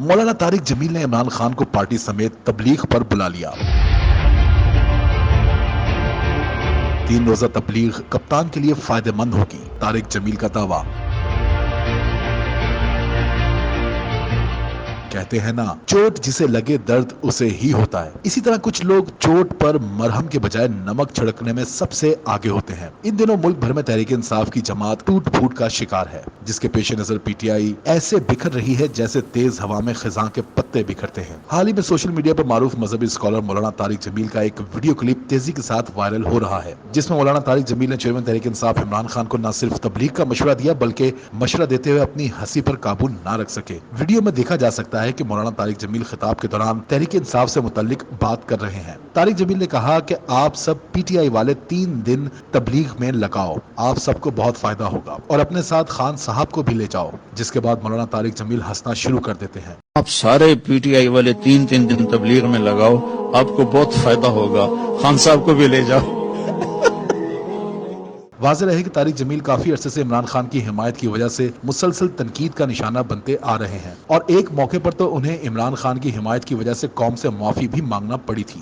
मौलाना तारिक जमील ने इमरान खान को पार्टी समेत तबलीग पर बुला लिया। 3 रोजा तबलीग कप्तान के लिए फायदेमंद होगी, तारिक जमील का दावा। कहते हैं ना, चोट जिसे लगे दर्द उसे ही होता है। इसी तरह कुछ लोग चोट पर मरहम के बजाय नमक छिड़कने में सबसे आगे होते हैं। इन दिनों मुल्क भर में तहरीक इंसाफ की जमात टूट फूट का शिकार है, जिसके पेश नजर पीटीआई ऐसे बिखर रही है जैसे तेज हवा में खिजां के पत्ते बिखरते हैं। हाल ही में सोशल मीडिया पर मारूफ मजहबी स्कॉलर मौलाना तारिक जमील का एक वीडियो क्लिप तेजी के साथ वायरल हो रहा है, जिसमें मौलाना तारिक जमील ने चेयरमैन तहरीक इंसाफ इमरान खान को न सिर्फ तबलीग का मशवरा दिया, बल्कि मशवरा देते हुए अपनी हंसी पर काबू न रख सके। वीडियो में देखा जा सकता है कि मौलाना तारिक जमील खिताब के दौरान तहरीक इंसाफ से मुतल्लिक बात कर रहे हैं। तारिक जमील ने कहा कि आप सब पीटीआई वाले 3 दिन तबलीग में लगाओ, आप सबको बहुत फायदा होगा, और अपने साथ खान साहब को भी ले जाओ। जिसके बाद मौलाना तारिक जमील हंसना शुरू कर देते हैं। आप सारे पीटीआई वाले 3-3 दिन तबलीग में लगाओ, आपको बहुत फायदा होगा, खान साहब को भी ले जाओ। वाज़ेह रहे कि तारिक जमील काफी अरसे से इमरान खान की हिमायत की वजह से मुसलसल तनकीद का निशाना बनते आ रहे हैं, और एक मौके पर तो उन्हें इमरान खान की हिमायत की वजह से कौम से माफी भी मांगना पड़ी थी।